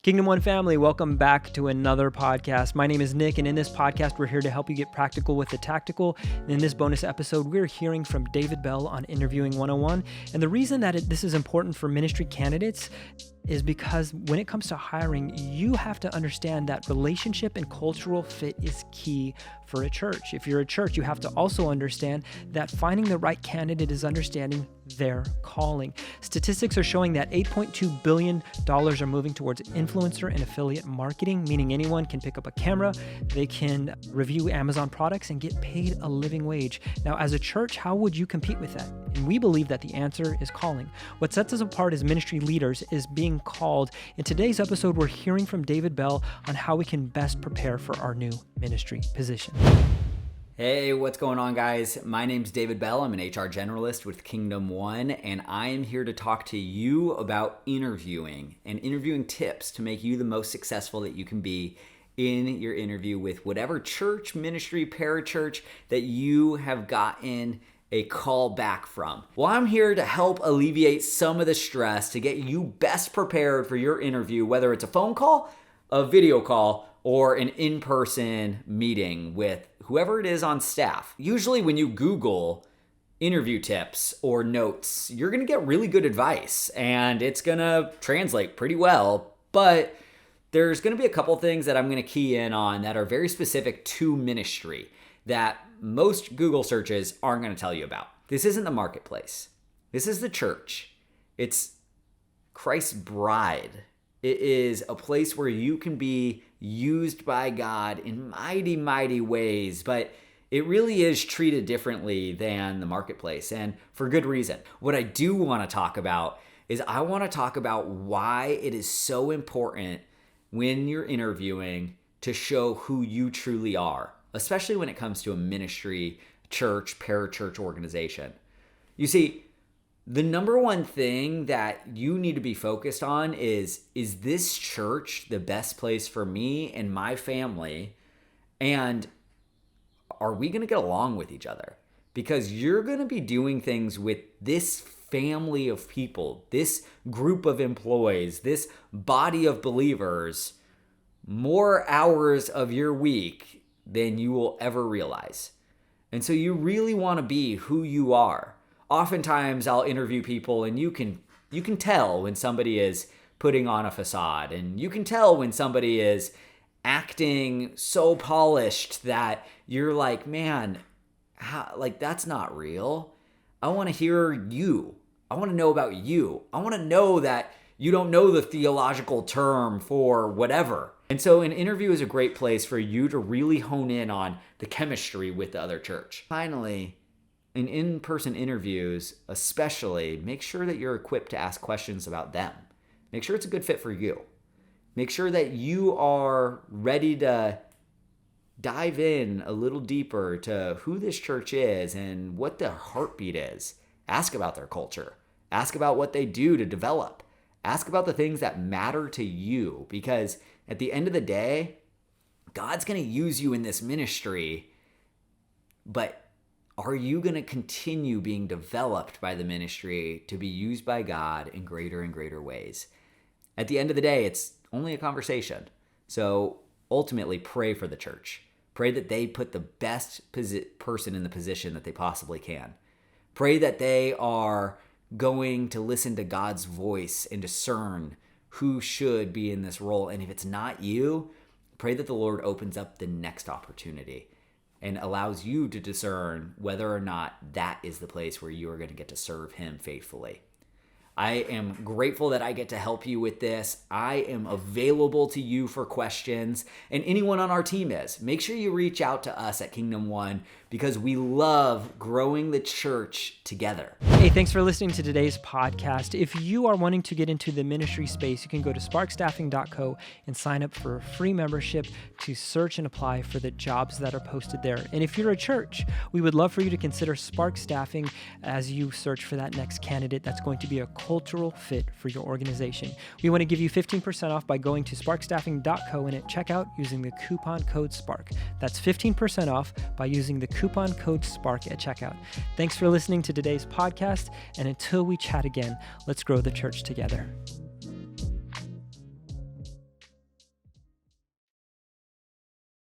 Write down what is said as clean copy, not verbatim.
Kingdom One family, welcome back to another podcast. My name is Nick, and in this podcast, we're here to help you get practical with the tactical. And in this bonus episode, we're hearing from David Bell on Interviewing 101. And the reason that this is important for ministry candidates is because when it comes to hiring, you have to understand that relationship and cultural fit is key for a church. If you're a church, you have to also understand that finding the right candidate is understanding their calling. Statistics are showing that $8.2 billion are moving towards influencer and affiliate marketing, meaning anyone can pick up a camera, they can review Amazon products and get paid a living wage. Now, as a church, how would you compete with that? And we believe that the answer is calling. What sets us apart as ministry leaders is being called. In today's episode, we're hearing from David Bell on how we can best prepare for our new ministry position. Hey, what's going on, guys? My name's David Bell. I'm an HR generalist with Kingdom One, and I am here to talk to you about interviewing and interviewing tips to make you the most successful that you can be in your interview with whatever church, ministry, parachurch that you have gotten a call back from. Well, I'm here to help alleviate some of the stress to get you best prepared for your interview, whether it's a phone call, a video call, or an in-person meeting with whoever it is on staff. Usually when you Google interview tips or notes, you're gonna get really good advice and it's gonna translate pretty well, but there's gonna be a couple things that I'm gonna key in on that are very specific to ministry that most Google searches aren't gonna tell you about. This isn't the marketplace. This is the church. It's Christ's bride. It is a place where you can be used by God in mighty, mighty ways, but it really is treated differently than the marketplace, and for good reason. What I do want to talk about is I want to talk about why it is so important when you're interviewing to show who you truly are, especially when it comes to a ministry, church, parachurch organization. You see, the number one thing that you need to be focused on is this church the best place for me and my family? And are we going to get along with each other? Because you're going to be doing things with this family of people, this group of employees, this body of believers, more hours of your week than you will ever realize. And so you really want to be who you are. Oftentimes I'll interview people and you can tell when somebody is putting on a facade, and you can tell when somebody is acting so polished that you're like, man, that's not real. I want to hear you. I want to know about you. I want to know that you don't know the theological term for whatever. And so an interview is a great place for you to really hone in on the chemistry with the other church. Finally, in in-person interviews, especially, make sure that you're equipped to ask questions about them. Make sure it's a good fit for you. Make sure that you are ready to dive in a little deeper to who this church is and what their heartbeat is. Ask about their culture. Ask about what they do to develop. Ask about the things that matter to you, because at the end of the day, God's going to use you in this ministry, but are you going to continue being developed by the ministry to be used by God in greater and greater ways? At the end of the day, it's only a conversation. So ultimately, pray for the church. Pray that they put the best person in the position that they possibly can. Pray that they are going to listen to God's voice and discern who should be in this role. And if it's not you, pray that the Lord opens up the next opportunity and allows you to discern whether or not that is the place where you are going to get to serve Him faithfully. I am grateful that I get to help you with this. I am available to you for questions, and anyone on our team is. Make sure you reach out to us at Kingdom One, because we love growing the church together. Hey, thanks for listening to today's podcast. If you are wanting to get into the ministry space, you can go to sparkstaffing.co and sign up for a free membership to search and apply for the jobs that are posted there. And if you're a church, we would love for you to consider Spark Staffing as you search for that next candidate that's going to be a cultural fit for your organization. We want to give you 15% off by going to sparkstaffing.co and at checkout using the coupon code SPARK. That's 15% off by using the coupon code SPARK at checkout. Thanks for listening to today's podcast, and until we chat again, let's grow the church together.